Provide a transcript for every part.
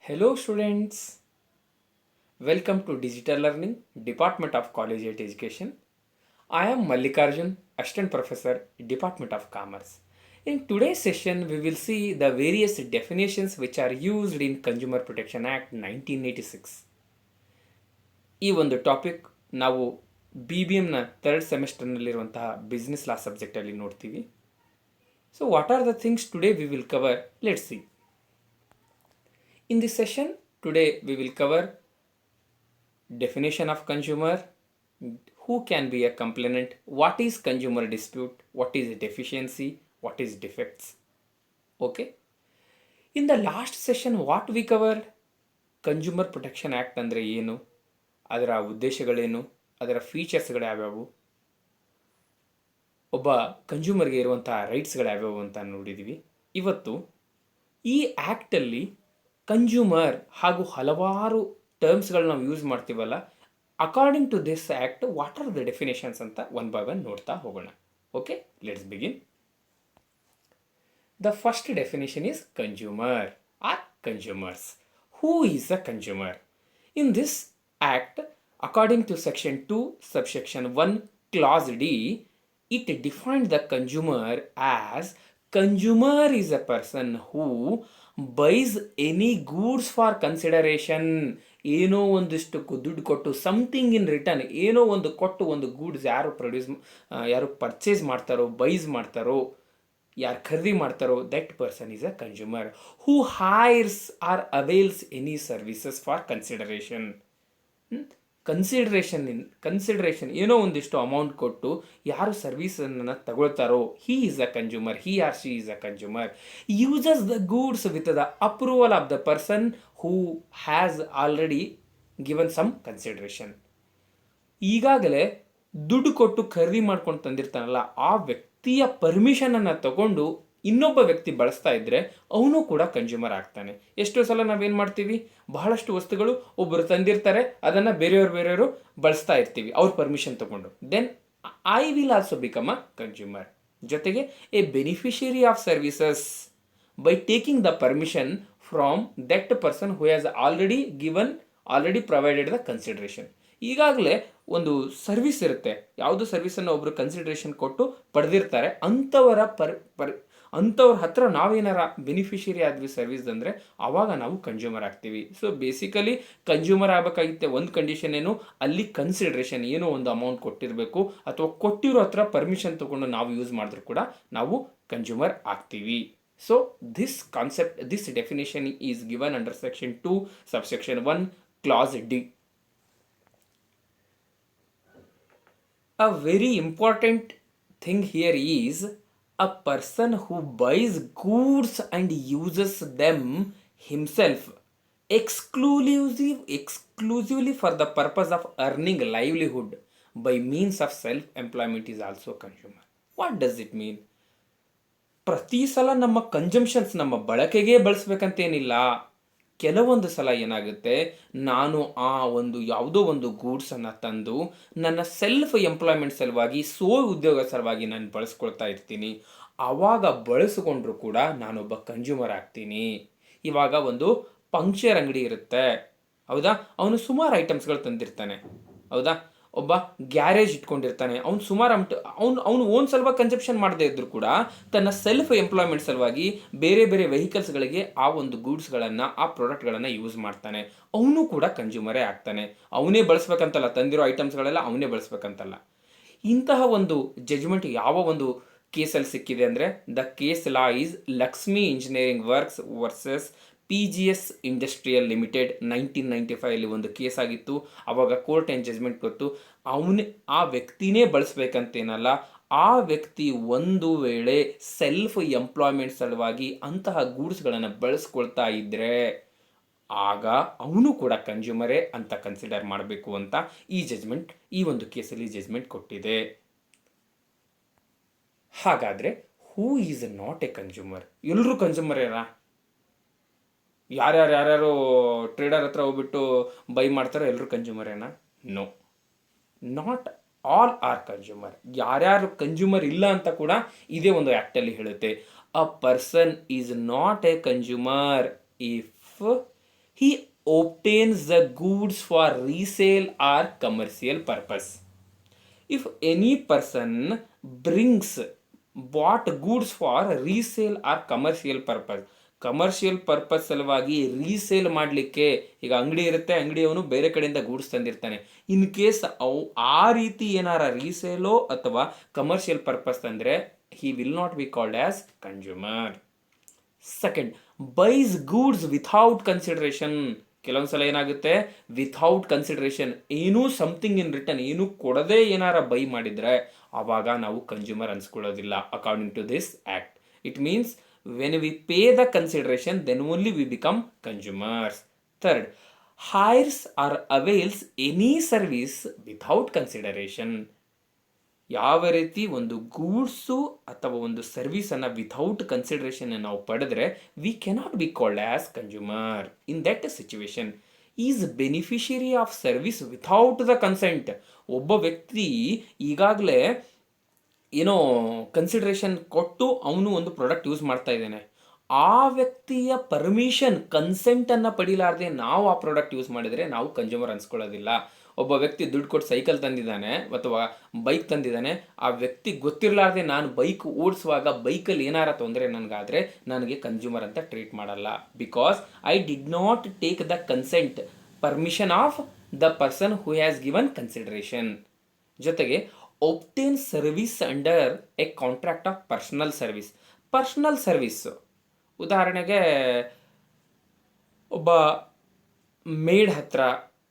Hello students, welcome to Digital Learning, Department of Collegiate Education. I am Mallikarjun, Assistant Professor, Department of Commerce. In today's session, we will see the various definitions which are used in Consumer Protection Act 1986. ಈ ಒಂದು topic ನಾವು B B ಎಮ್ನ third ಸೆಮಿಸ್ಟರ್ನಲ್ಲಿರುವಂತಹ business law ಸಬ್ಜೆಕ್ಟಲ್ಲಿ ನೋಡ್ತೀವಿ. So what are the things today we will cover? Let's see. In this session, today we will cover definition of consumer, who can be a complainant, what is consumer dispute, what is deficiency, what is defects. Okay. In the last session, what we covered? Consumer Protection Act ಅಂದರೆ ಏನು, ಅದರ ಉದ್ದೇಶಗಳೇನು, ಅದರ ಫೀಚರ್ಸ್ಗಳು ಯಾವ್ಯಾವು, ಒಬ್ಬ ಕನ್ಸ್ಯೂಮರ್ಗೆ ಇರುವಂಥ ರೈಟ್ಸ್ಗಳು ಯಾವ್ಯಾವು ಅಂತ ನೋಡಿದ್ದೀವಿ. ಇವತ್ತು ಈ ಆ್ಯಕ್ಟಲ್ಲಿ ಕನ್ಸ್ಯೂಮರ್ ಹಾಗೂ ಹಲವಾರು ಟರ್ಮ್ಸ್ಗಳು ನಾವು ಯೂಸ್ ಮಾಡ್ತೀವಲ್ಲ, according to this act what are the definitions ಅಂತ ಒನ್ ಬೈ ಒನ್ ನೋಡ್ತಾ ಹೋಗೋಣ. Okay, let's begin. The first definition is consumer or consumers. Who is a consumer? In this act, according to section 2 subsection 1 clause D, it defined the consumer as consumer is a person who buys any goods for consideration. ಏನೋ ಒಂದಿಷ್ಟು ದುಡ್ಡು ಕೊಟ್ಟು something in return, ಏನೋ ಒಂದು ಕೊಟ್ಟು ಒಂದು goods ಯಾರು purchase ಮಾಡ್ತಾರೋ, ಬೈಸ್ ಮಾಡ್ತಾರೋ, ಯಾರು ಖರೀದಿ ಮಾಡ್ತಾರೋ, that person is a consumer. Who hires or avails any services for consideration. Consideration ಏನೋ ಒಂದಿಷ್ಟು ಅಮೌಂಟ್ ಕೊಟ್ಟು ಯಾರು ಸರ್ವಿಸನ್ನು ತಗೊಳ್ತಾರೋ, he is a consumer, he or she is a consumer. Uses the goods with the approval of the person who has already given some consideration. ಈಗಾಗಲೇ ದುಡ್ಡು ಕೊಟ್ಟು ಖರೀದಿ ಮಾಡ್ಕೊಂಡು ತಂದಿರ್ತಾನಲ್ಲ, ಆ ವ್ಯಕ್ತಿಯ ಪರ್ಮಿಷನನ್ನು ತಗೊಂಡು ಇನ್ನೊಬ್ಬ ವ್ಯಕ್ತಿ ಬಳಸ್ತಾ ಇದ್ದರೆ ಅವನು ಕೂಡ ಕನ್ಸ್ಯೂಮರ್ ಆಗ್ತಾನೆ. ಎಷ್ಟೋ ಸಲ ನಾವೇನು ಮಾಡ್ತೀವಿ, ಬಹಳಷ್ಟು ವಸ್ತುಗಳು ಒಬ್ಬರು ತಂದಿರ್ತಾರೆ, ಅದನ್ನು ಬೇರೆಯವರು ಬಳಸ್ತಾ ಇರ್ತೀವಿ ಅವ್ರ ಪರ್ಮಿಷನ್ ತಗೊಂಡು. Then I will also become a consumer. ಜೊತೆಗೆ a beneficiary of services by taking the permission from that person who has already provided the consideration. ಈಗಾಗಲೇ ಒಂದು ಸರ್ವಿಸ್ ಇರುತ್ತೆ, ಯಾವುದು ಸರ್ವಿಸನ್ನು ಒಬ್ಬರು ಕನ್ಸಿಡರೇಷನ್ ಕೊಟ್ಟು ಪಡೆದಿರ್ತಾರೆ, ಅಂಥವ್ರ ಹತ್ರ ನಾವೇನಾರ ಬೆನಿಫಿಷಿಯರಿ ಆದ್ವಿ ಸರ್ವಿಸ್ ಅಂದರೆ ಆವಾಗ ನಾವು ಕನ್ಸ್ಯೂಮರ್ ಆಗ್ತೀವಿ. ಸೊ ಬೇಸಿಕಲಿ ಕನ್ಸ್ಯೂಮರ್ ಆಗಬೇಕಾಗಿತ್ತೆ ಒಂದು ಕಂಡೀಷನ್ ಏನು, ಅಲ್ಲಿ ಕನ್ಸಿಡರೇಷನ್ ಏನೋ ಒಂದು ಅಮೌಂಟ್ ಕೊಟ್ಟಿರಬೇಕು, ಅಥವಾ ಕೊಟ್ಟಿರೋ ಹತ್ರ ಪರ್ಮಿಷನ್ ತಗೊಂಡು ನಾವು ಯೂಸ್ ಮಾಡಿದ್ರು ಕೂಡ ನಾವು ಕನ್ಸ್ಯೂಮರ್ ಆಗ್ತೀವಿ. So this concept, this definition is given under section 2 subsection 1 clause D. A very important thing here is a person who buys goods and uses them himself exclusively for the purpose of earning livelihood by means of self-employment is also consumer. What does it mean? ಪ್ರತಿ ಸಲ ನಮ್ಮ consumptions, ನಮ್ಮ ಬಳಕೆಗೆ ಬಳಸ್ಬೇಕಂತೇನಿಲ್ಲ. ಕೆಲವೊಂದು ಸಲ ಏನಾಗುತ್ತೆ, ನಾನು ಯಾವುದೋ ಒಂದು ಗೂಡ್ಸನ್ನು ತಂದು ನನ್ನ ಸೆಲ್ಫ್ ಎಂಪ್ಲಾಯ್ಮೆಂಟ್ ಸಲುವಾಗಿ, ಉದ್ಯೋಗ ಸಲುವಾಗಿ ನಾನು ಬಳಸ್ಕೊಳ್ತಾ ಇರ್ತೀನಿ. ಆವಾಗ ಬಳಸಿಕೊಂಡ್ರೂ ಕೂಡ ನಾನೊಬ್ಬ ಕನ್ಸ್ಯೂಮರ್ ಆಗ್ತೀನಿ. ಇವಾಗ ಒಂದು ಪಂಕ್ಚರ್ ಅಂಗಡಿ ಇರುತ್ತೆ, ಹೌದಾ, ಅವನು ಸುಮಾರು ಐಟಮ್ಸ್ಗಳು ತಂದಿರ್ತಾನೆ, ಹೌದಾ. ಒಬ್ಬ ಗ್ಯಾರೇಜ್ ಇಟ್ಕೊಂಡಿರ್ತಾನೆ, ಅವ್ನು ಸುಮಾರು ಅವನು ಓನ್ ಸಲುವಾಗಿ ಕನ್ಸಂಪ್ಷನ್ ಮಾಡದೇ ಇದ್ದರೂ ಕೂಡ ತನ್ನ ಸೆಲ್ಫ್ ಎಂಪ್ಲಾಯ್ಮೆಂಟ್ ಸಲುವಾಗಿ ಬೇರೆ ಬೇರೆ ವೆಹಿಕಲ್ಸ್ಗಳಿಗೆ ಆ ಒಂದು ಗೂಡ್ಸ್ಗಳನ್ನು, ಆ ಪ್ರಾಡಕ್ಟ್ಗಳನ್ನು ಯೂಸ್ ಮಾಡ್ತಾನೆ. ಅವನು ಕೂಡ ಕನ್ಸ್ಯೂಮರೇ ಆಗ್ತಾನೆ. ಅವನೇ ಬಳಸ್ಬೇಕಂತಲ್ಲ, ತಂದಿರೋ ಐಟಮ್ಸ್ಗಳೆಲ್ಲ ಅವನೇ ಬಳಸ್ಬೇಕಂತಲ್ಲ. ಇಂತಹ ಒಂದು ಜಡ್ಜ್ಮೆಂಟ್ ಯಾವ ಒಂದು ಕೇಸಲ್ಲಿ ಸಿಕ್ಕಿದೆ ಅಂದರೆ, the case law is Lakshmi engineering works versus PGS industrial limited 1995 ಒಂದು ಕೇಸ್ ಆಗಿತ್ತು. ಆವಾಗ ಕೋರ್ಟ್ ಏನು ಜಜ್ಮೆಂಟ್ ಕೊಟ್ಟು, ಆ ವ್ಯಕ್ತಿನೇ ಬಳಸ್ಬೇಕಂತೇನಲ್ಲ, ಆ ವ್ಯಕ್ತಿ ಒಂದು ವೇಳೆ ಸೆಲ್ಫ್ ಎಂಪ್ಲಾಯ್ಮೆಂಟ್ ಸಲುವಾಗಿ ಅಂತಹ ಗೂಡ್ಸ್ಗಳನ್ನು ಬಳಸ್ಕೊಳ್ತಾ ಇದ್ದರೆ ಆಗ ಅವನು ಕೂಡ ಕನ್ಸ್ಯೂಮರೇ ಅಂತ ಕನ್ಸಿಡರ್ ಮಾಡಬೇಕು ಅಂತ ಈ ಒಂದು ಕೇಸಲ್ಲಿ ಜಜ್ಮೆಂಟ್ ಕೊಟ್ಟಿದೆ. ಹಾಗಾದರೆ who is not a consumer? ಎಲ್ಲರೂ ಕನ್ಸ್ಯೂಮರೇನಾ? ಯಾರ್ಯಾರು ಟ್ರೇಡರ್ ಹತ್ರ ಹೋಗ್ಬಿಟ್ಟು ಬೈ ಮಾಡ್ತಾರೋ ಎಲ್ಲರೂ ಕನ್ಸ್ಯೂಮರೇನಾ? No, not all are consumer. ಯಾರ್ಯಾರು ಕನ್ಸ್ಯೂಮರ್ ಇಲ್ಲ ಅಂತ ಕೂಡ ಇದೇ ಒಂದು ಆ್ಯಕ್ಟಲ್ಲಿ ಹೇಳುತ್ತೆ. A person is not a consumer if he obtains the goods for resale or commercial purpose. If any person brings bought goods for resale or commercial purpose, commercial purpose ಸಲುವಾಗಿ resale ಮಾಡಲಿಕ್ಕೆ, ಈಗ ಅಂಗಡಿ ಇರುತ್ತೆ, ಅಂಗಡಿಯವನು ಬೇರೆ ಕಡೆಯಿಂದ ಗೂಡ್ಸ್ ತಂದಿರ್ತಾನೆ, ಇನ್ ಕೇಸ್ ಅವು ಆ ರೀತಿ ಏನಾರ ರೀಸೇಲೋ ಅಥವಾ ಕಮರ್ಷಿಯಲ್ ಪರ್ಪಸ್ ತಂದರೆ he will not be called as consumer. Second, buys goods without consideration. ಕೆಲವೊಂದ್ಸಲ ಏನಾಗುತ್ತೆ, ವಿಥೌಟ್ ಕನ್ಸಿಡರೇಷನ್, ಏನೂ ಸಮಥಿಂಗ್ ಇನ್ ರಿಟರ್ನ್, ಏನೂ ಕೊಡದೆ ಏನಾರ ಬೈ ಮಾಡಿದರೆ ಆವಾಗ ನಾವು ಕನ್ಸ್ಯೂಮರ್ ಅನ್ಸ್ಕೊಳ್ಳೋದಿಲ್ಲ according to this act. It means when we pay the consideration, then only we become consumers. Third, hires or avails any service without consideration. ಯಾವ ರೀತಿ ಒಂದು ಗೂಡ್ಸು ಅಥವಾ ಒಂದು ಸರ್ವಿಸನ್ನು ವಿಥೌಟ್ ಕನ್ಸಿಡರೇಷನ್ ನಾವು ಪಡೆದ್ರೆ we cannot be called as consumer. In that situation is beneficiary of service without the consent. ಒಬ್ಬ ವ್ಯಕ್ತಿ ಈಗಾಗಲೇ ಏನೋ ಕನ್ಸಿಡರೇಷನ್ ಕೊಟ್ಟು ಅವನು ಒಂದು ಪ್ರಾಡಕ್ಟ್ ಯೂಸ್ ಮಾಡ್ತಾ ಇದ್ದಾನೆ, ಆ ವ್ಯಕ್ತಿಯ ಪರ್ಮಿಷನ್ ಕನ್ಸೆಂಟನ್ನು ಪಡಿಲಾರ್ದೆ ನಾವು ಆ ಪ್ರಾಡಕ್ಟ್ ಯೂಸ್ ಮಾಡಿದರೆ ನಾವು ಕನ್ಸ್ಯೂಮರ್ ಅನ್ಸ್ಕೊಳ್ಳೋದಿಲ್ಲ. ಒಬ್ಬ ವ್ಯಕ್ತಿ ದುಡ್ಡು ಕೊಟ್ಟು ಸೈಕಲ್ ತಂದಿದ್ದಾನೆ ಅಥವಾ ಬೈಕ್ ತಂದಿದ್ದಾನೆ, ಆ ವ್ಯಕ್ತಿ ಗೊತ್ತಿರಲಾರ್ದೆ ನಾನು ಬೈಕ್ ಓಡಿಸುವಾಗ ಬೈಕಲ್ಲಿ ಏನಾರ ತೊಂದರೆ ನನಗಾದರೆ ನನಗೆ ಕನ್ಸ್ಯೂಮರ್ ಅಂತ ಟ್ರೀಟ್ ಮಾಡಲ್ಲ. Because I did not take the consent permission of the person who has given consideration. ಜೊತೆಗೆ obtain service under a contract of personal service. Personal service ಉದಾಹರಣೆಗೆ ಒಬ್ಬ ಮೇಡ್ ಹತ್ರ,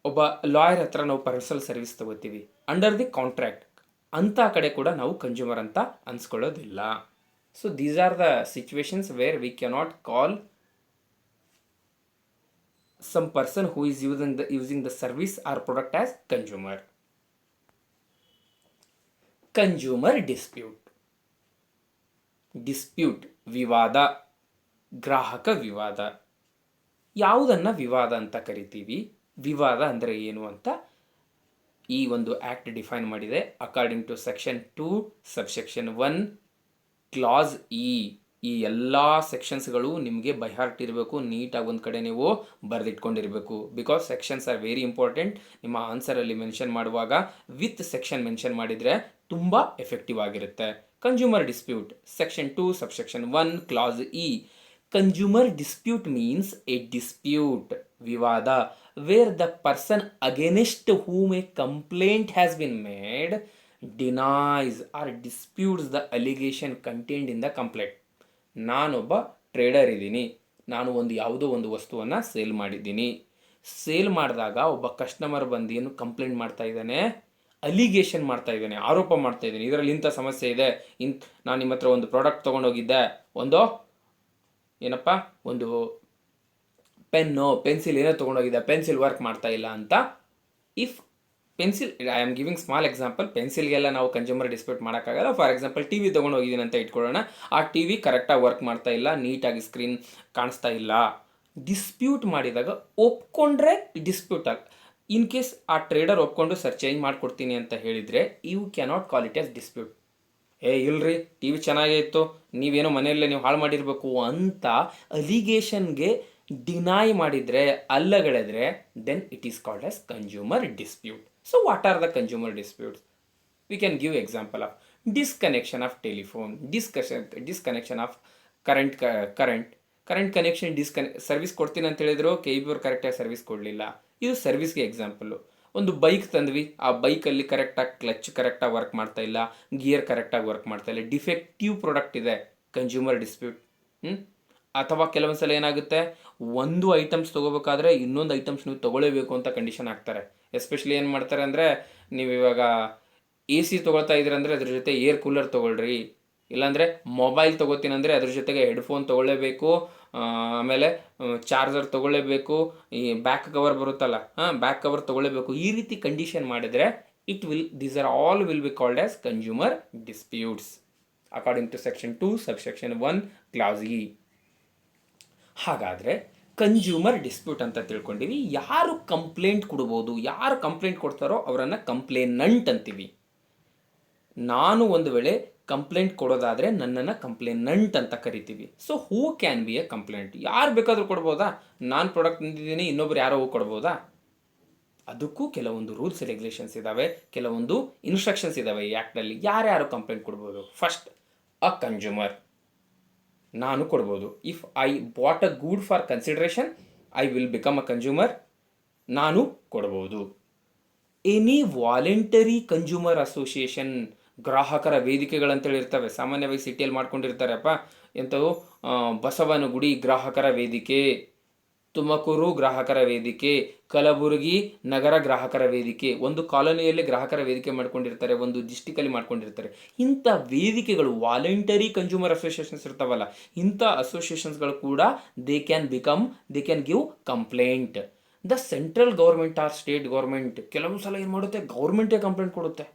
ಒಬ್ಬ ಲಾಯರ್ ಹತ್ರ ನಾವು ಪರ್ಸನಲ್ ಸರ್ವಿಸ್ ತಗೋತೀವಿ ಅಂಡರ್ ದಿ ಕಾಂಟ್ರಾಕ್ಟ್, ಅಂಥ ಕಡೆ ಕೂಡ ನಾವು ಕನ್ಸ್ಯೂಮರ್ ಅಂತ ಅನ್ಸ್ಕೊಳ್ಳೋದಿಲ್ಲ. So these are the situations where we cannot call some person who is using the service or product as consumer. Consumer dispute ವಿವಾದ, ಗ್ರಾಹಕ ವಿವಾದ. ಯಾವುದನ್ನು ವಿವಾದ ಅಂತ ಕರಿತೀವಿ, ವಿವಾದ ಅಂದರೆ ಏನು ಅಂತ ಈ ಒಂದು ಆ್ಯಕ್ಟ್ ಡಿಫೈನ್ ಮಾಡಿದೆ. ಅಕಾರ್ಡಿಂಗ್ to section 2 subsection 1 clause E. ಈ ಎಲ್ಲ ಸೆಕ್ಷನ್ಸ್ಗಳು ನಿಮಗೆ ಬೈ ಹಾರ್ಟ್ ಇರಬೇಕು, ನೀಟಾಗಿ ಒಂದು ಕಡೆ ನೀವು ಬರೆದಿಟ್ಕೊಂಡಿರಬೇಕು. Because sections are very important. ನಿಮ್ಮ ಆನ್ಸರಲ್ಲಿ ಮೆನ್ಷನ್ ಮಾಡುವಾಗ ವಿತ್ ಸೆಕ್ಷನ್ ಮೆನ್ಷನ್ ಮಾಡಿದರೆ ತುಂಬ ಎಫೆಕ್ಟಿವ್ ಆಗಿರುತ್ತೆ. Consumer dispute section 2 subsection 1 clause E. Consumer dispute means a dispute ವಿವಾದ where the person against whom a complaint has been made denies or disputes the allegation contained in the complaint. ನಾನೊಬ್ಬ trader ಇದ್ದೀನಿ, ನಾನು ಯಾವುದೋ ಒಂದು ವಸ್ತುವನ್ನು sale ಮಾಡಿದ್ದೀನಿ. Sale ಮಾಡಿದಾಗ ಒಬ್ಬ ಕಸ್ಟಮರ್ ಬಂದು ಏನು ಕಂಪ್ಲೇಂಟ್ ಮಾಡ್ತಾ ಇದ್ದಾನೆ, ಅಲಿಗೇಷನ್ ಮಾಡ್ತಾ ಇದ್ದಾನೆ, ಆರೋಪ ಮಾಡ್ತಾ ಇದ್ದಾನೆ, ಇದರಲ್ಲಿ ಇಂಥ ಸಮಸ್ಯೆ ಇದೆ, ನಾನು ನಿಮ್ಮ ಹತ್ರ ಒಂದು ಪ್ರಾಡಕ್ಟ್ ತೊಗೊಂಡೋಗಿದ್ದೆ, ಒಂದು ಪೆನ್ನು ಪೆನ್ಸಿಲ್ ಏನೋ ತೊಗೊಂಡೋಗಿದ್ದೆ, ಪೆನ್ಸಿಲ್ ವರ್ಕ್ ಮಾಡ್ತಾ ಇಲ್ಲ ಅಂತ. If pencil, I am giving small example, ಪೆನ್ಸಿಲ್ಗೆಲ್ಲ ನಾವು ಕನ್ಸ್ಯೂಮರ್ ಡಿಸ್ಪ್ಯೂಟ್ ಮಾಡೋಕ್ಕಾಗಲ್ಲ. ಫಾರ್ ಎಕ್ಸಾಂಪಲ್ ಟಿ ವಿ ತೊಗೊಂಡೋಗಿದ್ದೀನಿ ಅಂತ ಇಟ್ಕೊಳ್ಳೋಣ, ಆ ಟಿ ವಿ ಕರೆಕ್ಟಾಗಿ ವರ್ಕ್ ಮಾಡ್ತಾ ಇಲ್ಲ, ನೀಟಾಗಿ ಸ್ಕ್ರೀನ್ ಕಾಣಿಸ್ತಾ ಇಲ್ಲ. ಡಿಸ್ಪ್ಯೂಟ್ ಮಾಡಿದಾಗ ಒಪ್ಕೊಂಡ್ರೆ ಡಿಸ್ಪ್ಯೂಟ್ ಆಗ. ಇನ್ ಕೇಸ್ ಆ ಟ್ರೇಡರ್ ಒಪ್ಕೊಂಡು ಸರ್ ಚೇಂಜ್ ಮಾಡಿಕೊಡ್ತೀನಿ ಅಂತ ಹೇಳಿದರೆ you cannot call it as dispute. ಇಲ್ರಿ ಟಿ ವಿ ಚೆನ್ನಾಗೇ ಇತ್ತು, ನೀವೇನೋ ಮನೆಯಲ್ಲೇ ನೀವು ಹಾಳು ಮಾಡಿರಬೇಕು ಅಂತ ಅಲಿಗೇಷನ್ಗೆ ಡಿನೈ ಮಾಡಿದರೆ, ಅಲ್ಲಗಳೆದ್ರೆ, then it is called as consumer dispute. So what are the consumer disputes? We can give example of disconnection of telephone, disconnection of current connection, service ಕೊಡ್ತೀನಿ ಅಂತ ಹೇಳಿದ್ರು, KEB ಅವರು ಕರೆಕ್ಟಾಗಿ ಸರ್ವಿಸ್ ಕೊಡಲಿಲ್ಲ. ಇದು ಸರ್ವಿಸ್ಗೆ ಎಕ್ಸಾಂಪಲ್ಲು. ಒಂದು ಬೈಕ್ ತಂದ್ವಿ, ಆ ಬೈಕಲ್ಲಿ ಕರೆಕ್ಟಾಗಿ ಕ್ಲಚ್ ಕರೆಕ್ಟಾಗಿ ವರ್ಕ್ ಮಾಡ್ತಾ ಇಲ್ಲ, ಗಿಯರ್ ಕರೆಕ್ಟಾಗಿ ವರ್ಕ್ ಮಾಡ್ತಾ ಇಲ್ಲ, ಡಿಫೆಕ್ಟಿವ್ ಪ್ರಾಡಕ್ಟ್ ಇದೆ, ಕನ್ಸ್ಯೂಮರ್ ಡಿಸ್ಪ್ಯೂಟ್. ಅಥವಾ ಕೆಲವೊಂದು ಸಲ ಏನಾಗುತ್ತೆ, ಒಂದು ಐಟಮ್ಸ್ ತೊಗೋಬೇಕಾದ್ರೆ ಇನ್ನೊಂದು ಐಟಮ್ಸ್ ನೀವು ತೊಗೊಳ್ಳೇಬೇಕು ಅಂತ ಕಂಡೀಷನ್ ಹಾಕ್ತಾರೆ. ಎಸ್ಪೆಷಲಿ ಏನು ಮಾಡ್ತಾರೆ ಅಂದರೆ, ನೀವು ಇವಾಗ AC ತೊಗೊಳ್ತಾ ಇದ್ದೀರಂದರೆ ಅದ್ರ ಜೊತೆ ಏರ್ ಕೂಲರ್ ತೊಗೊಳ್ರಿ, ಇಲ್ಲಾಂದರೆ ಮೊಬೈಲ್ ತೊಗೋತೀನಂದರೆ ಅದ್ರ ಜೊತೆಗೆ ಹೆಡ್ಫೋನ್ ತೊಗೊಳ್ಳೇಬೇಕು, ಆಮೇಲೆ ಚಾರ್ಜರ್ ತೊಗೊಳ್ಳೇಬೇಕು, ಈ ಬ್ಯಾಕ್ ಕವರ್ ಬರುತ್ತಲ್ಲ, ಬ್ಯಾಕ್ ಕವರ್ ತೊಗೊಳ್ಳೇಬೇಕು. ಈ ರೀತಿ ಕಂಡೀಷನ್ ಮಾಡಿದರೆ these are all will be called as consumer disputes according to section 2 subsection 1 clause E. ಹಾಗಾದರೆ ಕನ್ಸ್ಯೂಮರ್ ಡಿಸ್ಪ್ಯೂಟ್ ಅಂತ ತಿಳ್ಕೊಂಡಿವಿ. ಯಾರು ಕಂಪ್ಲೇಂಟ್ ಕೊಡ್ಬೋದು, ಯಾರು ಕಂಪ್ಲೇಂಟ್ ಕೊಡ್ತಾರೋ ಅವರನ್ನು ಕಂಪ್ಲೇನಂಟ್ ಅಂತೀವಿ. ನಾನು ಒಂದು ವೇಳೆ ಕಂಪ್ಲೇಂಟ್ ಕೊಡೋದಾದರೆ ನನ್ನನ್ನು ಕಂಪ್ಲೇನೆಂಟ್ ಅಂತ ಕರಿತೀವಿ. So who can be A complaint? ಯಾರು ಬೇಕಾದರೂ ಕೊಡ್ಬೋದಾ? ನಾನು ಪ್ರಾಡಕ್ಟ್ ತಂದಿದ್ದೀನಿ, ಇನ್ನೊಬ್ರು ಯಾರೋ ಹೋಗಿ ಕೊಡ್ಬೋದಾ? ಅದಕ್ಕೂ ಕೆಲವೊಂದು ರೂಲ್ಸ್ ರೆಗ್ಯುಲೇಷನ್ಸ್ ಇದ್ದಾವೆ, ಕೆಲವೊಂದು ಇನ್ಸ್ಟ್ರಕ್ಷನ್ಸ್ ಇದ್ದಾವೆ ಈ ಆ್ಯಕ್ಟಲ್ಲಿ. ಯಾರ್ಯಾರು ಕಂಪ್ಲೇಂಟ್ ಕೊಡ್ಬೋದು? ಫಸ್ಟ್, ಅ ಕನ್ಸ್ಯೂಮರ್, ನಾನು ಕೊಡ್ಬೋದು. If I bought a good for consideration I will become a consumer, ನಾನು ಕೊಡ್ಬೋದು. ಎನಿ ವಾಲಂಟರಿ ಕನ್ಸ್ಯೂಮರ್ ಅಸೋಸಿಯೇಷನ್, ಗ್ರಾಹಕರ ವೇದಿಕೆಗಳಂತೇಳಿ ಇರ್ತವೆ, ಸಾಮಾನ್ಯವಾಗಿ ಸಿಟಿಯಲ್ಲಿ ಮಾಡ್ಕೊಂಡಿರ್ತಾರಪ್ಪ. ಎಂಥವು? ಬಸವನಗುಡಿ ಗ್ರಾಹಕರ ವೇದಿಕೆ, ತುಮಕೂರು ಗ್ರಾಹಕರ ವೇದಿಕೆ, ಕಲಬುರಗಿ ನಗರ ಗ್ರಾಹಕರ ವೇದಿಕೆ. ಒಂದು ಕಾಲೋನಿಯಲ್ಲಿ ಗ್ರಾಹಕರ ವೇದಿಕೆ ಮಾಡ್ಕೊಂಡಿರ್ತಾರೆ, ಒಂದು ಡಿಸ್ಟಿಕಲ್ಲಿ ಮಾಡ್ಕೊಂಡಿರ್ತಾರೆ. ಇಂಥ ವೇದಿಕೆಗಳು, ವಾಲಂಟರಿ ಕನ್ಸ್ಯೂಮರ್ ಅಸೋಸಿಯೇಷನ್ಸ್ ಇರ್ತಾವಲ್ಲ, ಇಂಥ ಅಸೋಸಿಯೇಷನ್ಸ್ಗಳು ಕೂಡ they can give complaint. The central government or state government ಕೆಲವೊಂದು ಸಲ ಏನು ಮಾಡುತ್ತೆ, ಗೌರ್ಮೆಂಟೇ ಕಂಪ್ಲೇಂಟ್ ಕೊಡುತ್ತೆ.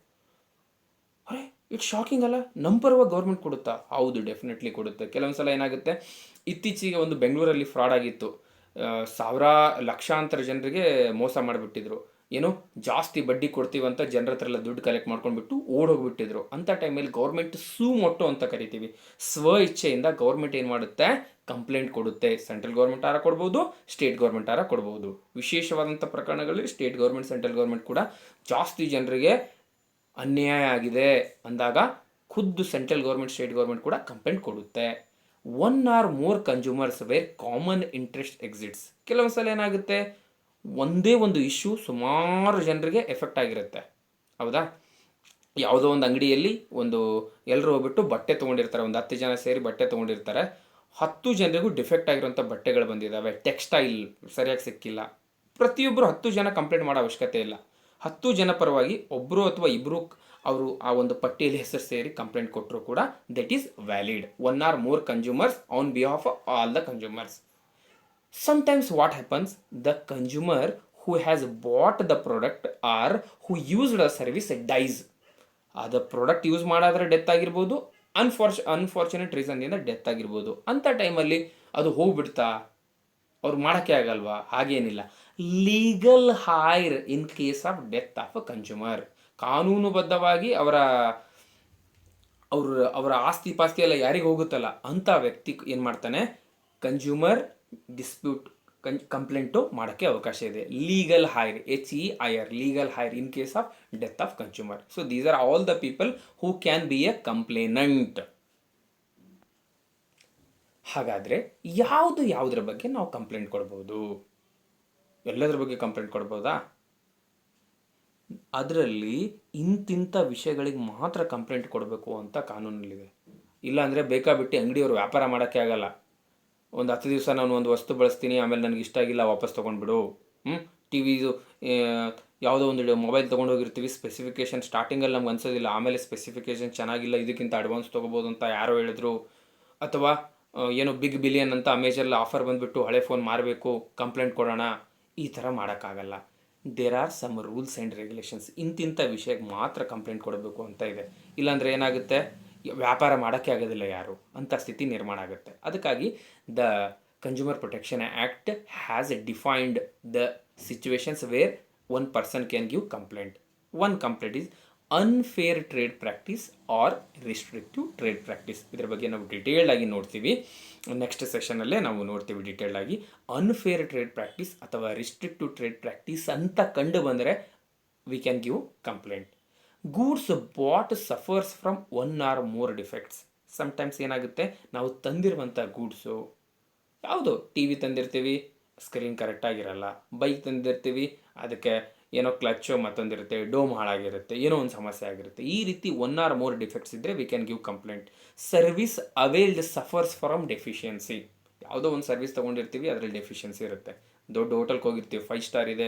ಅರೆ, ಇಟ್ಸ್ ಶಾಕಿಂಗ್ ಅಲ್ಲ? ನಮ್ಮ ಪರವಾಗಿ ಗೌರ್ಮೆಂಟ್ ಕೊಡುತ್ತಾ? ಹೌದು, ಡೆಫಿನೆಟ್ಲಿ ಕೊಡುತ್ತೆ. ಕೆಲವೊಂದು ಸಲ ಏನಾಗುತ್ತೆ, ಇತ್ತೀಚೆಗೆ ಒಂದು ಬೆಂಗಳೂರಲ್ಲಿ ಫ್ರಾಡ್ ಆಗಿತ್ತು. ಲಕ್ಷಾಂತರ ಜನರಿಗೆ ಮೋಸ ಮಾಡಿಬಿಟ್ಟಿದ್ರು. ಏನು, ಜಾಸ್ತಿ ಬಡ್ಡಿ ಕೊಡ್ತೀವಂತ ಜನರ ಹತ್ರ ಎಲ್ಲ ದುಡ್ಡು ಕಲೆಕ್ಟ್ ಮಾಡ್ಕೊಂಡ್ಬಿಟ್ಟು ಓಡೋಗ್ಬಿಟ್ಟಿದ್ರು. ಅಂಥ ಟೈಮಲ್ಲಿ ಗೌರ್ಮೆಂಟ್ ಮೊಟ್ಟೋ ಅಂತ ಕರಿತೀವಿ, ಸ್ವ ಇಚ್ಛೆಯಿಂದ ಗೌರ್ಮೆಂಟ್ ಏನು ಮಾಡುತ್ತೆ, ಕಂಪ್ಲೇಂಟ್ ಕೊಡುತ್ತೆ. ಸೆಂಟ್ರಲ್ ಗೌರ್ಮೆಂಟ್ ಆರ ಕೊಡ್ಬೋದು, ಸ್ಟೇಟ್ ಗೌರ್ಮೆಂಟ್ ಆರ ಕೊಡ್ಬೋದು. ವಿಶೇಷವಾದಂಥ ಪ್ರಕರಣಗಳಲ್ಲಿ ಸ್ಟೇಟ್ ಗೌರ್ಮೆಂಟ್, ಸೆಂಟ್ರಲ್ ಗೌರ್ಮೆಂಟ್ ಕೂಡ ಜಾಸ್ತಿ ಜನರಿಗೆ ಅನ್ಯಾಯ ಆಗಿದೆ ಅಂದಾಗ ಖುದ್ದು ಸೆಂಟ್ರಲ್ ಗೌರ್ಮೆಂಟ್, ಸ್ಟೇಟ್ ಗೌರ್ಮೆಂಟ್ ಕೂಡ ಕಂಪ್ಲೇಂಟ್ ಕೊಡುತ್ತೆ. One or more consumers where common interest exits. ಕೆಲವೊಂದು ಸಲ ಏನಾಗುತ್ತೆ, ಒಂದೇ ಒಂದು ಇಶ್ಯೂ ಸುಮಾರು ಜನರಿಗೆ ಎಫೆಕ್ಟ್ ಆಗಿರುತ್ತೆ. ಹೌದಾ? ಯಾವುದೋ ಒಂದು ಅಂಗಡಿಯಲ್ಲಿ ಎಲ್ಲರೂ ಹೋಗ್ಬಿಟ್ಟು ಬಟ್ಟೆ ತೊಗೊಂಡಿರ್ತಾರೆ, ಒಂದು 10 ಜನ ಸೇರಿ ಬಟ್ಟೆ ತೊಗೊಂಡಿರ್ತಾರೆ. 10 ಜನರಿಗೂ ಡಿಫೆಕ್ಟ್ ಆಗಿರೋಂಥ ಬಟ್ಟೆಗಳು ಬಂದಿದ್ದಾವೆ, ಟೆಕ್ಸ್ಟೈಲ್ ಸರಿಯಾಗಿ ಸಿಕ್ಕಿಲ್ಲ. ಪ್ರತಿಯೊಬ್ಬರು 10 ಜನ ಕಂಪ್ಲೇಂಟ್ ಮಾಡೋ ಅವಶ್ಯಕತೆ ಇಲ್ಲ. 10 ಜನ ಪರವಾಗಿ ಒಬ್ಬರು ಅಥವಾ ಇಬ್ಬರು ಅವರು ಆ ಒಂದು ಪಟ್ಟಿಯಲ್ಲಿ ಹೆಸರು ಸೇರಿ ಕಂಪ್ಲೇಂಟ್ ಕೊಟ್ಟರು ಕೂಡ that is valid. One or more consumers on behalf of all the consumers. Sometimes what happens, the consumer who has bought the product or who used the service dies. ಅದು ಪ್ರಾಡಕ್ಟ್ ಯೂಸ್ ಮಾಡಾದ್ರೆ death ಆಗಿರ್ಬೋದು, unfortunate ರೀಸನ್ನಿಂದ death ಆಗಿರ್ಬೋದು. ಅಂಥ ಟೈಮಲ್ಲಿ ಅದು ಹೋಗ್ಬಿಡ್ತಾ, ಅವ್ರು ಮಾಡೋಕ್ಕೆ ಆಗಲ್ವಾ? ಹಾಗೇನಿಲ್ಲ. Legal heir in case of death of a consumer. ಕಾನೂನುಬದ್ಧವಾಗಿ ಅವರ ಆಸ್ತಿ ಪಾಸ್ತಿ ಎಲ್ಲ ಯಾರಿಗೆ ಹೋಗುತ್ತಲ್ಲ ಅಂಥ ವ್ಯಕ್ತಿ ಏನು ಮಾಡ್ತಾನೆ, ಕನ್ಸ್ಯೂಮರ್ ಡಿಸ್ಪ್ಯೂಟ್ ಕಂಪ್ಲೇಂಟು ಮಾಡೋಕ್ಕೆ ಅವಕಾಶ ಇದೆ. Legal heir, HEIR, legal heir in case of death of consumer. So these are all the people who can be a complainant. ಹಾಗಾದರೆ ಯಾವುದ್ರ ಬಗ್ಗೆ ನಾವು ಕಂಪ್ಲೇಂಟ್ ಕೊಡ್ಬೋದು? ಎಲ್ಲದರ ಬಗ್ಗೆ ಕಂಪ್ಲೇಂಟ್ ಕೊಡ್ಬೋದಾ? ಅದರಲ್ಲಿ ಇಂತಿಂಥ ವಿಷಯಗಳಿಗೆ ಮಾತ್ರ ಕಂಪ್ಲೇಂಟ್ ಕೊಡಬೇಕು ಅಂತ ಕಾನೂನಲ್ಲಿದೆ. ಇಲ್ಲಾಂದರೆ ಬೇಕಾಬಿಟ್ಟು ಅಂಗಡಿಯವರು ವ್ಯಾಪಾರ ಮಾಡೋಕ್ಕೆ ಆಗಲ್ಲ. ಒಂದು 10 ದಿವಸ ನಾನು ಒಂದು ವಸ್ತು ಬಳಸ್ತೀನಿ, ಆಮೇಲೆ ನನಗೆ ಇಷ್ಟ ಆಗಿಲ್ಲ, ವಾಪಸ್ ತೊಗೊಂಡ್ಬಿಡು. ಟಿವಿದು ಯಾವುದೋ ಒಂದು ಮೊಬೈಲ್ ತೊಗೊಂಡೋಗಿರ್ತೀವಿ, ಸ್ಪೆಸಿಫಿಕೇಷನ್ ಸ್ಟಾರ್ಟಿಂಗಲ್ಲಿ ನಮ್ಗೆ ಅನ್ಸೋದಿಲ್ಲ, ಆಮೇಲೆ ಸ್ಪೆಸಿಫಿಕೇಷನ್ ಚೆನ್ನಾಗಿಲ್ಲ, ಇದಕ್ಕಿಂತ ಅಡ್ವಾನ್ಸ್ ತೊಗೋಬೋದು ಅಂತ ಯಾರೋ ಹೇಳಿದ್ರು. ಅಥವಾ ಏನೋ ಬಿಗ್ ಬಿಲಿಯನ್ ಅಂತ ಅಮೆಜಾನಲ್ಲಿ ಆಫರ್ ಬಂದುಬಿಟ್ಟು ಹಳೆ ಫೋನ್ ಮಾರಬೇಕು, ಕಂಪ್ಲೇಂಟ್ ಕೊಡೋಣ. ಈ ಥರ ಮಾಡೋಕ್ಕಾಗಲ್ಲ. There are some rules and regulations. ಇಂತಿಂಥ ವಿಷಯಕ್ಕೆ ಮಾತ್ರ ಕಂಪ್ಲೇಂಟ್ ಕೊಡಬೇಕು ಅಂತ ಇದೆ. ಇಲ್ಲಾಂದರೆ ಏನಾಗುತ್ತೆ, ವ್ಯಾಪಾರ ಮಾಡೋಕ್ಕೆ ಆಗೋದಿಲ್ಲ ಯಾರು, ಅಂಥ ಸ್ಥಿತಿ ನಿರ್ಮಾಣ ಆಗುತ್ತೆ. ಅದಕ್ಕಾಗಿ the consumer protection act has defined the situations where one person can give complaint. One complaint is unfair trade practice or restrictive trade practice. ಇದರ ಬಗ್ಗೆ ನಾವು ಡಿಟೇಲ್ಡಾಗಿ ನೋಡ್ತೀವಿ, ನೆಕ್ಸ್ಟ್ ಸೆಷನಲ್ಲೇ ನಾವು ನೋಡ್ತೀವಿ ಡಿಟೇಲ್ಡಾಗಿ. ಅನ್ಫೇರ್ ಟ್ರೇಡ್ ಪ್ರಾಕ್ಟೀಸ್ ಅಥವಾ ರಿಸ್ಟ್ರಿಕ್ಟಿವ್ ಟ್ರೇಡ್ ಪ್ರಾಕ್ಟೀಸ್ ಅಂತ ಕಂಡು ಬಂದರೆ we can give complaint. Goods bought suffers from one or more defects. Sometimes ಏನಾಗುತ್ತೆ, ನಾವು ತಂದಿರುವಂಥ ಗೂಡ್ಸು ಯಾವುದು, ಟಿ ವಿ ತಂದಿರ್ತೀವಿ, ಸ್ಕ್ರೀನ್ ಕರೆಕ್ಟಾಗಿರಲ್ಲ. ಬೈಕ್ ತಂದಿರ್ತೀವಿ, ಅದಕ್ಕೆ ಏನೋ ಕ್ಲಚ್ಚು ಮತ್ತೊಂದಿರುತ್ತೆ, ಡೋಮ್ ಹಾಳಾಗಿರುತ್ತೆ, ಏನೋ ಒಂದು ಸಮಸ್ಯೆ ಆಗಿರುತ್ತೆ. ಈ ರೀತಿ ಒನ್ ಆರ್ ಮೋರ್ ಡಿಫೆಕ್ಟ್ಸ್ ಇದ್ದರೆ V can give complaint. Service availed suffers from deficiency. ಯಾವುದೋ ಒಂದು ಸರ್ವಿಸ್ ತೊಗೊಂಡಿರ್ತೀವಿ, ಅದರಲ್ಲಿ ಡೆಫಿಷಿಯನ್ಸಿ ಇರುತ್ತೆ. ದೊಡ್ಡ ಹೋಟೆಲ್ಗೆ ಹೋಗಿರ್ತೀವಿ, 5 ಸ್ಟಾರ್ ಇದೆ,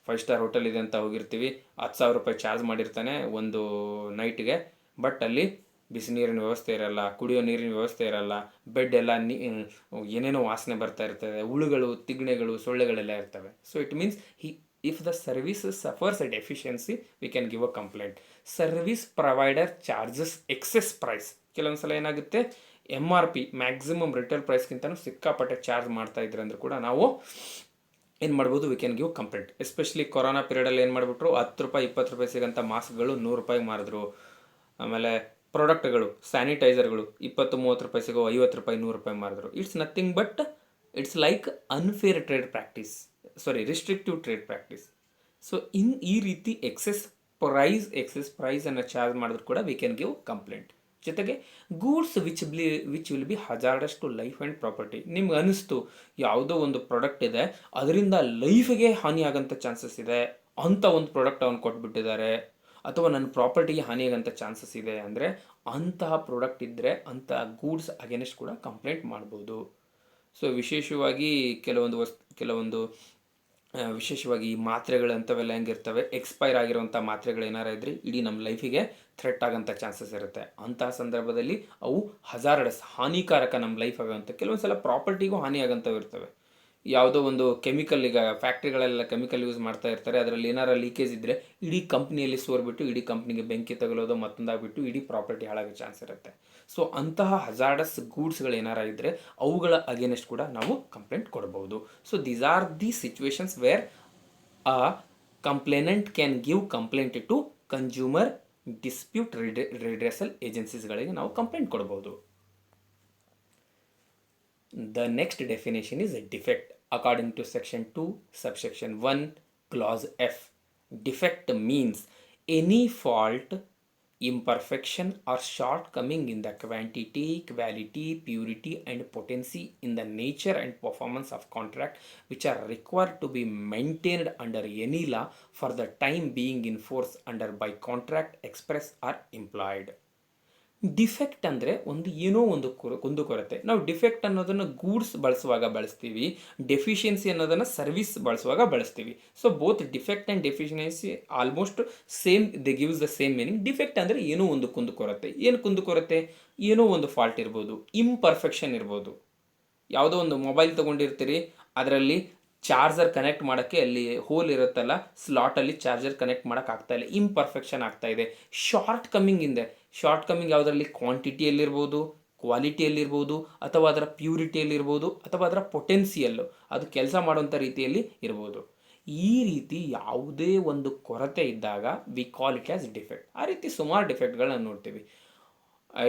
5 ಸ್ಟಾರ್ ಹೋಟೆಲ್ ಇದೆ ಅಂತ ಹೋಗಿರ್ತೀವಿ, 10,000 ರೂಪಾಯಿ ಚಾರ್ಜ್ ಮಾಡಿರ್ತಾನೆ ಒಂದು ನೈಟ್ಗೆ. ಬಟ್ ಅಲ್ಲಿ ಬಿಸಿ ನೀರಿನ ವ್ಯವಸ್ಥೆ ಇರಲ್ಲ, ಕುಡಿಯೋ ನೀರಿನ ವ್ಯವಸ್ಥೆ ಇರಲ್ಲ, ಬೆಡ್ ಎಲ್ಲ ಏನೇನೋ ವಾಸನೆ ಬರ್ತಾ ಇರ್ತದೆ, ಹುಳುಗಳು, ತಿಗಣೆಗಳು, ಸೊಳ್ಳೆಗಳೆಲ್ಲ ಇರ್ತವೆ. So it means if the service suffers a deficiency we can give a complaint. Service provider charges excess price. ಕೆಲವೊಂದು ಸಲ ಏನಾಗುತ್ತೆ, MRP ಮ್ಯಾಕ್ಸಿಮಮ್ ರಿಟೇಲ್ ಪ್ರೈಸ್ಗಿಂತಲೂ ಸಿಕ್ಕಾಪಟ್ಟೆ ಚಾರ್ಜ್ ಮಾಡ್ತಾ ಇದ್ರೆ ಅಂದ್ರೆ ಕೂಡ ನಾವು ಏನು ಮಾಡ್ಬೋದು, we can give complaint. Especially corona ಪೀರಿಯಡಲ್ಲಿ ಏನು ಮಾಡಿಬಿಟ್ರು, 10 ರೂಪಾಯಿ 20 ರೂಪಾಯಿ ಸಿಗೋಂಥ ಮಾಸ್ಕ್ಗಳು 100 ರೂಪಾಯಿಗೆ ಮಾರಿದ್ರು. ಆಮೇಲೆ ಪ್ರಾಡಕ್ಟ್ಗಳು ಸ್ಯಾನಿಟೈಸರ್ಗಳು 20-30 ರೂಪಾಯಿ ಸಿಗೋ 50 ರೂಪಾಯಿ 100 ರೂಪಾಯಿ ಮಾರಿದ್ರು. It's nothing but it's like unfair trade practice, restrictive trade practice. So ಈ ರೀತಿ ಎಕ್ಸೆಸ್ ಪ್ರೈಸನ್ನು ಚಾರ್ಜ್ ಮಾಡಿದ್ರು ಕೂಡ ವಿ ಕ್ಯಾನ್ ಗಿವ್ ಕಂಪ್ಲೇಂಟ್. ಜೊತೆಗೆ goods which will be hazardous to life and property. ನಿಮ್ಗೆ ಅನಿಸ್ತು ಯಾವುದೋ ಒಂದು ಪ್ರಾಡಕ್ಟ್ ಇದೆ, ಅದರಿಂದ ಲೈಫಿಗೆ ಹಾನಿ ಆಗೋಂಥ ಚಾನ್ಸಸ್ ಇದೆ ಅಂಥ ಒಂದು ಪ್ರಾಡಕ್ಟ್ ಅವ್ನು ಕೊಟ್ಬಿಟ್ಟಿದ್ದಾರೆ, ಅಥವಾ ನನ್ನ ಪ್ರಾಪರ್ಟಿಗೆ ಹಾನಿಯಾಗಂಥ ಚಾನ್ಸಸ್ ಇದೆ ಅಂದರೆ ಅಂತಹ ಪ್ರಾಡಕ್ಟ್ ಇದ್ದರೆ ಅಂತಹ ಗೂಡ್ಸ್ ಅಗೇನೆಸ್ಟ್ ಕೂಡ ಕಂಪ್ಲೇಂಟ್ ಮಾಡ್ಬೋದು. ಸೊ ವಿಶೇಷವಾಗಿ ಕೆಲವೊಂದು ವಿಶೇಷವಾಗಿ ಈ ಮಾತ್ರೆಗಳು ಅಂಥವೆಲ್ಲ ಹೆಂಗಿರ್ತವೆ, ಎಕ್ಸ್ಪೈರ್ ಆಗಿರುವಂಥ ಮಾತ್ರೆಗಳು ಏನಾರ ಇದ್ದರೆ ಇಡೀ ನಮ್ಮ ಲೈಫಿಗೆ ಥ್ರೆಟ್ ಆಗೋಂಥ ಚಾನ್ಸಸ್ ಇರುತ್ತೆ. ಅಂತಹ ಸಂದರ್ಭದಲ್ಲಿ ಅವು ಹಜಾರ್ಡಸ್, ಹಾನಿಕಾರಕ ನಮ್ಮ ಲೈಫ್ ಆಗೋಂಥ, ಕೆಲವೊಂದು ಸಲ ಪ್ರಾಪರ್ಟಿಗೂ ಹಾನಿ ಆಗೋಂಥವು ಇರ್ತವೆ. ಯಾವುದೋ ಒಂದು ಕೆಮಿಕಲ್, ಈಗ ಫ್ಯಾಕ್ಟ್ರಿಗಳೆಲ್ಲ ಕೆಮಿಕಲ್ ಯೂಸ್ ಮಾಡ್ತಾ ಇರ್ತಾರೆ, ಅದರಲ್ಲಿ ಏನಾರ ಲೀಕೇಜ್ ಇದ್ದರೆ ಇಡೀ ಕಂಪ್ನಿಯಲ್ಲಿ ಸೋರ್ಬಿಟ್ಟು ಇಡೀ ಕಂಪ್ನಿಗೆ ಬೆಂಕಿ ತಗಲೋದು, ಮತ್ತೊಂದಾಗ್ಬಿಟ್ಟು ಇಡೀ ಪ್ರಾಪರ್ಟಿ ಹಾಳಾಗೋ ಚಾನ್ಸ್ ಇರುತ್ತೆ. ಸೊ ಅಂತಹ ಹಜಾರ್ಡಸ್ ಗೂಡ್ಸ್ಗಳು ಏನಾರ ಇದ್ದರೆ ಅವುಗಳ ಅಗೇನೆಸ್ಟ್ ಕೂಡ ನಾವು ಕಂಪ್ಲೇಂಟ್ ಕೊಡ್ಬೋದು. So these are the situations where a complainant can give complaint to consumer dispute redressal ಏಜೆನ್ಸೀಸ್ಗಳಿಗೆ ನಾವು ಕಂಪ್ಲೇಂಟ್ ಕೊಡ್ಬೋದು. The next definition is a defect. According to section 2, subsection 1, clause F, defect means any fault, imperfection or shortcoming in the quantity, quality, purity and potency in the nature and performance of contract which are required to be maintained under any law for the time being in force under by contract express or implied. Defect ಅಂದರೆ ಏನೋ ಒಂದು ಕುಂದುಕೊರತೆ. ನಾವು defect ಅನ್ನೋದನ್ನು goods ಬಳಸುವಾಗ ಬಳಸ್ತೀವಿ, deficiency ಅನ್ನೋದನ್ನು service ಬಳಸುವಾಗ ಬಳಸ್ತೀವಿ. So both defect and deficiency almost same, they gives the same meaning. Defect ಅಂದರೆ ಏನೋ ಒಂದು ಕುಂದುಕೊರತೆ. ಏನು ಕುಂದುಕೊರತೆ? ಏನೋ ಒಂದು ಫಾಲ್ಟ್ ಇರ್ಬೋದು, ಇಂಪರ್ಫೆಕ್ಷನ್ ಇರ್ಬೋದು. ಯಾವುದೋ ಒಂದು ಮೊಬೈಲ್ ತೊಗೊಂಡಿರ್ತೀರಿ, ಅದರಲ್ಲಿ ಚಾರ್ಜರ್ ಕನೆಕ್ಟ್ ಮಾಡೋಕ್ಕೆ ಅಲ್ಲಿ ಹೋಲ್ ಇರುತ್ತಲ್ಲ, ಸ್ಲಾಟಲ್ಲಿ ಚಾರ್ಜರ್ ಕನೆಕ್ಟ್ ಮಾಡೋಕ್ಕೆ ಆಗ್ತಾಯಿಲ್ಲ, ಇಂಪರ್ಫೆಕ್ಷನ್ ಆಗ್ತಾಯಿದೆ. ಶಾರ್ಟ್ ಕಮ್ಮಿಂಗ್ ಯಾವುದರಲ್ಲಿ? ಕ್ವಾಂಟಿಟಿಯಲ್ಲಿರ್ಬೋದು, ಕ್ವಾಲಿಟಿಯಲ್ಲಿರ್ಬೋದು, ಅಥವಾ ಅದರ ಪ್ಯೂರಿಟಿಯಲ್ಲಿರ್ಬೋದು, ಅಥವಾ ಅದರ ಪೊಟೆನ್ಸಿಯಲ್ಲು, ಅದು ಕೆಲಸ ಮಾಡುವಂಥ ರೀತಿಯಲ್ಲಿ ಇರ್ಬೋದು. ಈ ರೀತಿ ಯಾವುದೇ ಒಂದು ಕೊರತೆ ಇದ್ದಾಗ we call it as defect. ಆ ರೀತಿ ಸುಮಾರು ಡಿಫೆಕ್ಟ್ಗಳನ್ನ ನೋಡ್ತೀವಿ.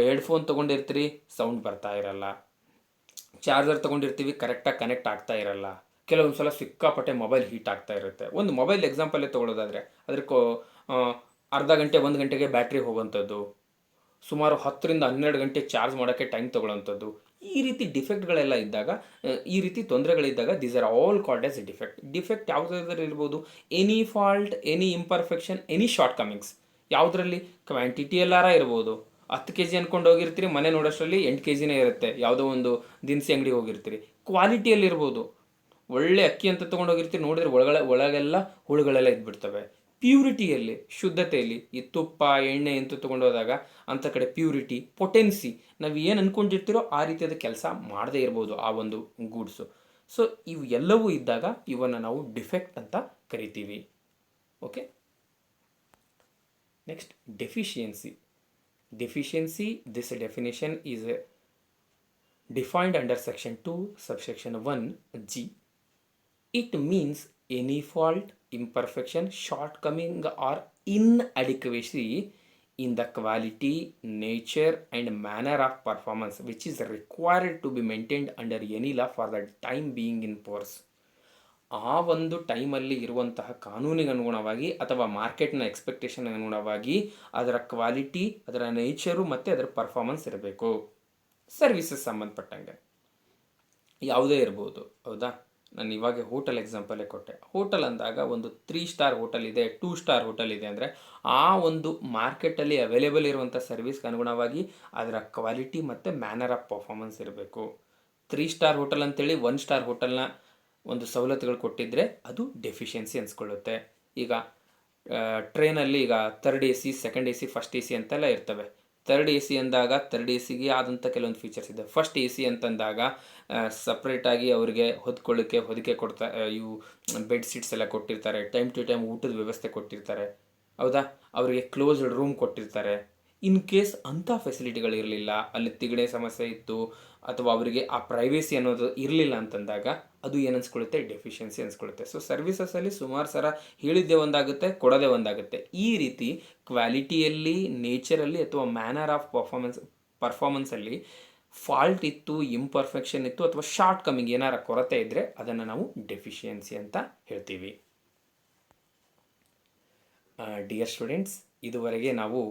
ಹೆಡ್ಫೋನ್ ತೊಗೊಂಡಿರ್ತೀರಿ, ಸೌಂಡ್ ಬರ್ತಾ ಇರಲ್ಲ. ಚಾರ್ಜರ್ ತೊಗೊಂಡಿರ್ತೀವಿ, ಕರೆಕ್ಟಾಗಿ ಕನೆಕ್ಟ್ ಆಗ್ತಾ ಇರಲ್ಲ. ಕೆಲವೊಂದು ಸಲ ಸಿಕ್ಕಾಪಟ್ಟೆ ಮೊಬೈಲ್ ಹೀಟ್ ಆಗ್ತಾ ಇರುತ್ತೆ. ಒಂದು ಮೊಬೈಲ್ ಎಕ್ಸಾಂಪಲ್ಲೇ ತೊಗೊಳ್ಳೋದಾದರೆ ಅದಕ್ಕೆ ಅರ್ಧ ಗಂಟೆ 1 ಗಂಟೆಗೆ ಬ್ಯಾಟ್ರಿ ಹೋಗೋವಂಥದ್ದು, ಸುಮಾರು 10-12 ಗಂಟೆ ಚಾರ್ಜ್ ಮಾಡೋಕ್ಕೆ ಟೈಮ್ ತೊಗೊಳ್ಳೋವಂಥದ್ದು. ಈ ರೀತಿ ಡಿಫೆಕ್ಟ್ಗಳೆಲ್ಲ ಇದ್ದಾಗ, ಈ ರೀತಿ ತೊಂದರೆಗಳಿದ್ದಾಗ these are all called as defect. Defect ಯಾವುದಾದ್ರೂ ಇರ್ಬೋದು, any fault, any imperfection, any shortcomings. ಯಾವುದರಲ್ಲಿ? ಕ್ವಾಂಟಿಟಿ ಎಲ್ಲಾರ ಇರ್ಬೋದು. 10 kg ಅಂದ್ಕೊಂಡು ಹೋಗಿರ್ತೀರಿ, ಮನೆ ನೋಡೋಷ್ಟರಲ್ಲಿ 8 kgನೇ ಇರುತ್ತೆ. ಯಾವುದೋ ಒಂದು ದಿನಸಿ ಅಂಗಡಿ ಹೋಗಿರ್ತೀರಿ. ಕ್ವಾಲಿಟಿಯಲ್ಲಿರ್ಬೋದು, ಒಳ್ಳೆ ಅಕ್ಕಿ ಅಂತ ತೊಗೊಂಡು ಹೋಗಿರ್ತೀರಿ, ನೋಡಿದ್ರೆ ಒಳಗೆಲ್ಲ ಹುಳುಗಳೆಲ್ಲ ಇದ್ಬಿಡ್ತವೆ. ಪ್ಯೂರಿಟಿಯಲ್ಲಿ, ಶುದ್ಧತೆಯಲ್ಲಿ, ಈ ತುಪ್ಪ ಎಣ್ಣೆ ಅಂತ ತೊಗೊಂಡು ಹೋದಾಗ ಅಂಥ ಕಡೆ ಪ್ಯೂರಿಟಿ, ಪೊಟೆನ್ಸಿ, ನಾವು ಏನು ಅಂದ್ಕೊಂಡಿರ್ತೀರೋ ಆ ರೀತಿಯಾದ ಕೆಲಸ ಮಾಡದೇ ಇರ್ಬೋದು ಆ ಒಂದು ಗೂಡ್ಸು. ಸೊ ಇವು ಎಲ್ಲವೂ ಇದ್ದಾಗ ಇವನ್ನು ನಾವು ಡಿಫೆಕ್ಟ್ ಅಂತ ಕರಿತೀವಿ. Okay, next deficiency. This definition is defined under section 2, subsection 1 G. It means any fault, imperfection, shortcoming or inadequacy in the quality, nature and manner of performance which is required to be maintained under any law for the time being in force. ಆ ಒಂದು ಟೈಮಲ್ಲಿ ಇರುವಂತಹ ಕಾನೂನಿಗೆ ಅನುಗುಣವಾಗಿ ಅಥವಾ ಮಾರ್ಕೆಟ್ನ expectation ಅನುಗುಣವಾಗಿ ಅದರ quality, ಅದರ ನೇಚರು ಮತ್ತು ಅದರ ಪರ್ಫಾರ್ಮೆನ್ಸ್ ಇರಬೇಕು. ಸರ್ವಿಸಸ್ ಸಂಬಂಧಪಟ್ಟಂಗೆ ಯಾವುದೇ ಇರ್ಬೋದು. ಹೌದಾ, ನಾನು ಇವಾಗ ಹೋಟೆಲ್ ಎಕ್ಸಾಂಪಲೇ ಕೊಟ್ಟೆ. ಹೋಟೆಲ್ ಅಂದಾಗ ಒಂದು 3 ಸ್ಟಾರ್ ಹೋಟೆಲ್ ಇದೆ, 2 ಸ್ಟಾರ್ ಹೋಟೆಲ್ ಇದೆ ಅಂದರೆ ಆ ಒಂದು ಮಾರ್ಕೆಟಲ್ಲಿ ಅವೈಲೇಬಲ್ ಇರುವಂಥ ಸರ್ವಿಸ್ಗೆ ಅನುಗುಣವಾಗಿ ಅದರ ಕ್ವಾಲಿಟಿ ಮತ್ತು ಮ್ಯಾನರ್ ಆಫ್ ಪರ್ಫಾರ್ಮೆನ್ಸ್ ಇರಬೇಕು. 3 ಸ್ಟಾರ್ ಹೋಟೆಲ್ ಅಂತೇಳಿ 1 ಸ್ಟಾರ್ ಹೋಟೆಲ್ನ ಒಂದು ಸವಲತ್ತುಗಳು ಕೊಟ್ಟಿದ್ದರೆ ಅದು ಡೆಫಿಷಿಯನ್ಸಿ ಅನ್ಸ್ಕೊಳ್ಳುತ್ತೆ. ಈಗ ಟ್ರೈನಲ್ಲಿ ಈಗ 3rd AC, 2nd AC, 1st AC ಅಂತೆಲ್ಲ ಇರ್ತವೆ. 3rd AC ಅಂದಾಗ 3rd ACಗೆ ಆದಂಥ ಕೆಲವೊಂದು ಫೀಚರ್ಸ್ ಇದೆ. 1st AC ಅಂತಂದಾಗ ಸಪ್ರೇಟಾಗಿ ಅವರಿಗೆ ಹೊದಿಕೆ ಕೊಡ್ತಾ, ಇವು ಬೆಡ್ ಶೀಟ್ಸ್ ಎಲ್ಲ ಕೊಟ್ಟಿರ್ತಾರೆ, ಟೈಮ್ ಟು ಟೈಮ್ ಊಟದ ವ್ಯವಸ್ಥೆ ಕೊಟ್ಟಿರ್ತಾರೆ. ಹೌದಾ, ಅವರಿಗೆ ಕ್ಲೋಸ್ಡ್ ರೂಮ್ ಕೊಟ್ಟಿರ್ತಾರೆ. ಇನ್ ಕೇಸ್ ಅಂಥ ಫೆಸಿಲಿಟಿಗಳಿರಲಿಲ್ಲ, ಅಲ್ಲಿ ತಿಗಣೆ ಸಮಸ್ಯೆ ಇತ್ತು ಅಥವಾ ಅವರಿಗೆ ಆ ಪ್ರೈವೇಸಿ ಅನ್ನೋದು ಇರಲಿಲ್ಲ ಅಂತಂದಾಗ ಅದು ಏನು ಅನ್ಸ್ಕೊಳ್ಳುತ್ತೆ, ಡೆಫಿಷಿಯನ್ಸಿ ಅನ್ಸ್ಕೊಳ್ಳುತ್ತೆ. ಸೊ ಸರ್ವಿಸಸಲ್ಲಿ ಸುಮಾರು ಸಲ ಹೇಳಿದ್ದೇ ಒಂದಾಗುತ್ತೆ, ಕೊಡೋದೇ ಒಂದಾಗುತ್ತೆ. ಈ ರೀತಿ ಕ್ವಾಲಿಟಿಯಲ್ಲಿ, ನೇಚರಲ್ಲಿ ಅಥವಾ ಮ್ಯಾನರ್ ಆಫ್ ಪರ್ಫಾರ್ಮೆನ್ಸಲ್ಲಿ ಫಾಲ್ಟ್ ಇತ್ತು, ಇಂಪರ್ಫೆಕ್ಷನ್ ಇತ್ತು ಅಥವಾ ಶಾರ್ಟ್ ಕಮಿಂಗ್ ಏನಾರ ಕೊರತೆ ಇದ್ದರೆ ಅದನ್ನು ನಾವು ಡೆಫಿಷಿಯನ್ಸಿ ಅಂತ ಹೇಳ್ತೀವಿ. ಡಿಯರ್ ಸ್ಟೂಡೆಂಟ್ಸ್, ಇದುವರೆಗೆ ನಾವು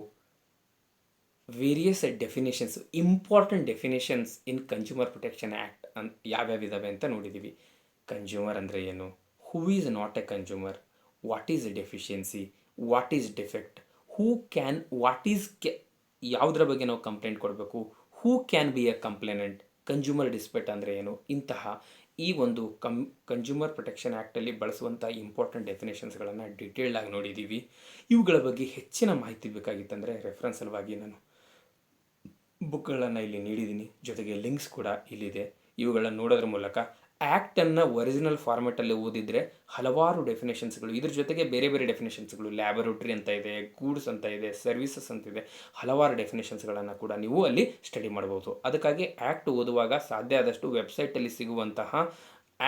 ವೇರಿಯಸ್ ಡೆಫಿನೇಷನ್ಸ್, ಇಂಪಾರ್ಟೆಂಟ್ ಡೆಫಿನೇಷನ್ಸ್ ಇನ್ ಕನ್ಸ್ಯೂಮರ್ ಪ್ರೊಟೆಕ್ಷನ್ ಆ್ಯಕ್ಟ್ ಯಾವ್ಯಾವ ಇದ್ದಾವೆ ಅಂತ ನೋಡಿದ್ದೀವಿ. ಕನ್ಸ್ಯೂಮರ್ ಅಂದರೆ ಏನು, ಹೂ is not a consumer, what is deficiency, what is defect, who can, what is ಯಾವುದರ ಬಗ್ಗೆ ನಾವು ಕಂಪ್ಲೇಂಟ್ ಕೊಡಬೇಕು, ಹೂ can be a complainant, consumer dispute ಅಂದರೆ ಏನು, ಇಂತಹ ಈ ಒಂದು ಕನ್ಸ್ಯೂಮರ್ ಪ್ರೊಟೆಕ್ಷನ್ ಆ್ಯಕ್ಟಲ್ಲಿ ಬಳಸುವಂಥ ಇಂಪಾರ್ಟೆಂಟ್ ಡೆಫಿನೇಷನ್ಸ್ಗಳನ್ನು ಡೀಟೇಲ್ಡಾಗಿ ನೋಡಿದ್ದೀವಿ. ಇವುಗಳ ಬಗ್ಗೆ ಹೆಚ್ಚಿನ ಮಾಹಿತಿ ಬೇಕಾಗಿತ್ತಂದರೆ ರೆಫರೆನ್ಸ್ ಸಲುವಾಗಿ ನಾನು ಬುಕ್ಗಳನ್ನು ಇಲ್ಲಿ ನೀಡಿದ್ದೀನಿ, ಜೊತೆಗೆ ಲಿಂಕ್ಸ್ ಕೂಡ ಇಲ್ಲಿದೆ. ಇವುಗಳನ್ನು ನೋಡೋದ್ರ ಮೂಲಕ ಆ್ಯಕ್ಟನ್ನು ಒರಿಜಿನಲ್ ಫಾರ್ಮೆಟಲ್ಲಿ ಓದಿದರೆ ಹಲವಾರು ಡೆಫಿನೇಷನ್ಸ್ಗಳು, ಇದ್ರ ಜೊತೆಗೆ ಬೇರೆ ಬೇರೆ ಡೆಫಿನೇಷನ್ಸ್ಗಳು, ಲ್ಯಾಬೊರೇಟರಿ ಅಂತ ಇದೆ, ಗೂಡ್ಸ್ ಅಂತ ಇದೆ, ಸರ್ವಿಸಸ್ ಅಂತಿದೆ, ಹಲವಾರು ಡೆಫಿನೇಷನ್ಸ್ಗಳನ್ನು ಕೂಡ ನೀವು ಅಲ್ಲಿ ಸ್ಟಡಿ ಮಾಡ್ಬೋದು. ಅದಕ್ಕಾಗಿ ಆ್ಯಕ್ಟ್ ಓದುವಾಗ ಸಾಧ್ಯ ಆದಷ್ಟು ವೆಬ್ಸೈಟಲ್ಲಿ ಸಿಗುವಂತಹ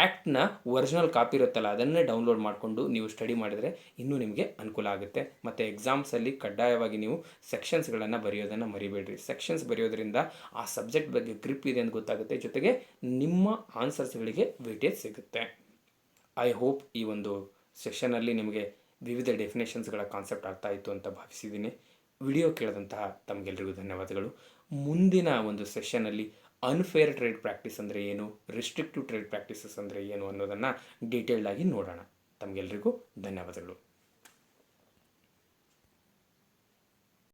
ಆ್ಯಕ್ಟ್ನ ಒರಿಜಿನಲ್ ಕಾಪಿ ಇರುತ್ತಲ್ಲ ಅದನ್ನೇ ಡೌನ್ಲೋಡ್ ಮಾಡಿಕೊಂಡು ನೀವು ಸ್ಟಡಿ ಮಾಡಿದರೆ ಇನ್ನೂ ನಿಮಗೆ ಅನುಕೂಲ ಆಗುತ್ತೆ. ಮತ್ತು ಎಕ್ಸಾಮ್ಸಲ್ಲಿ ಕಡ್ಡಾಯವಾಗಿ ನೀವು ಸೆಕ್ಷನ್ಸ್ಗಳನ್ನು ಬರೆಯೋದನ್ನು ಮರಿಬೇಡ್ರಿ. ಸೆಕ್ಷನ್ಸ್ ಬರೆಯೋದ್ರಿಂದ ಆ ಸಬ್ಜೆಕ್ಟ್ ಬಗ್ಗೆ ಗ್ರಿಪ್ ಇದೆ ಅಂತ ಗೊತ್ತಾಗುತ್ತೆ, ಜೊತೆಗೆ ನಿಮ್ಮ ಆನ್ಸರ್ಸ್ಗಳಿಗೆ ವೇಟೇಜ್ ಸಿಗುತ್ತೆ. ಐ ಹೋಪ್ ಈ ಒಂದು ಸೆಷನಲ್ಲಿ ನಿಮಗೆ ವಿವಿಧ ಡೆಫಿನೇಷನ್ಸ್ಗಳ ಕಾನ್ಸೆಪ್ಟ್ ಆಗ್ತಾ ಇತ್ತು ಅಂತ ಭಾವಿಸಿದ್ದೀನಿ. ವಿಡಿಯೋ ಕೇಳಿದಂತಹ ತಮಗೆಲ್ಲರಿಗೂ ಧನ್ಯವಾದಗಳು. ಮುಂದಿನ ಒಂದು ಸೆಷನಲ್ಲಿ ಅನ್ಫೇರ್ ಟ್ರೇಡ್ ಪ್ರಾಕ್ಟೀಸ್ ಅಂದರೆ ಏನು, ರಿಸ್ಟ್ರಿಕ್ಟಿವ್ ಟ್ರೇಡ್ ಪ್ರಾಕ್ಟೀಸಸ್ ಅಂದರೆ ಏನು ಅನ್ನೋದನ್ನು ಡೀಟೇಲ್ಡಾಗಿ ನೋಡೋಣ. ತಮಗೆಲ್ಲರಿಗೂ ಧನ್ಯವಾದಗಳು.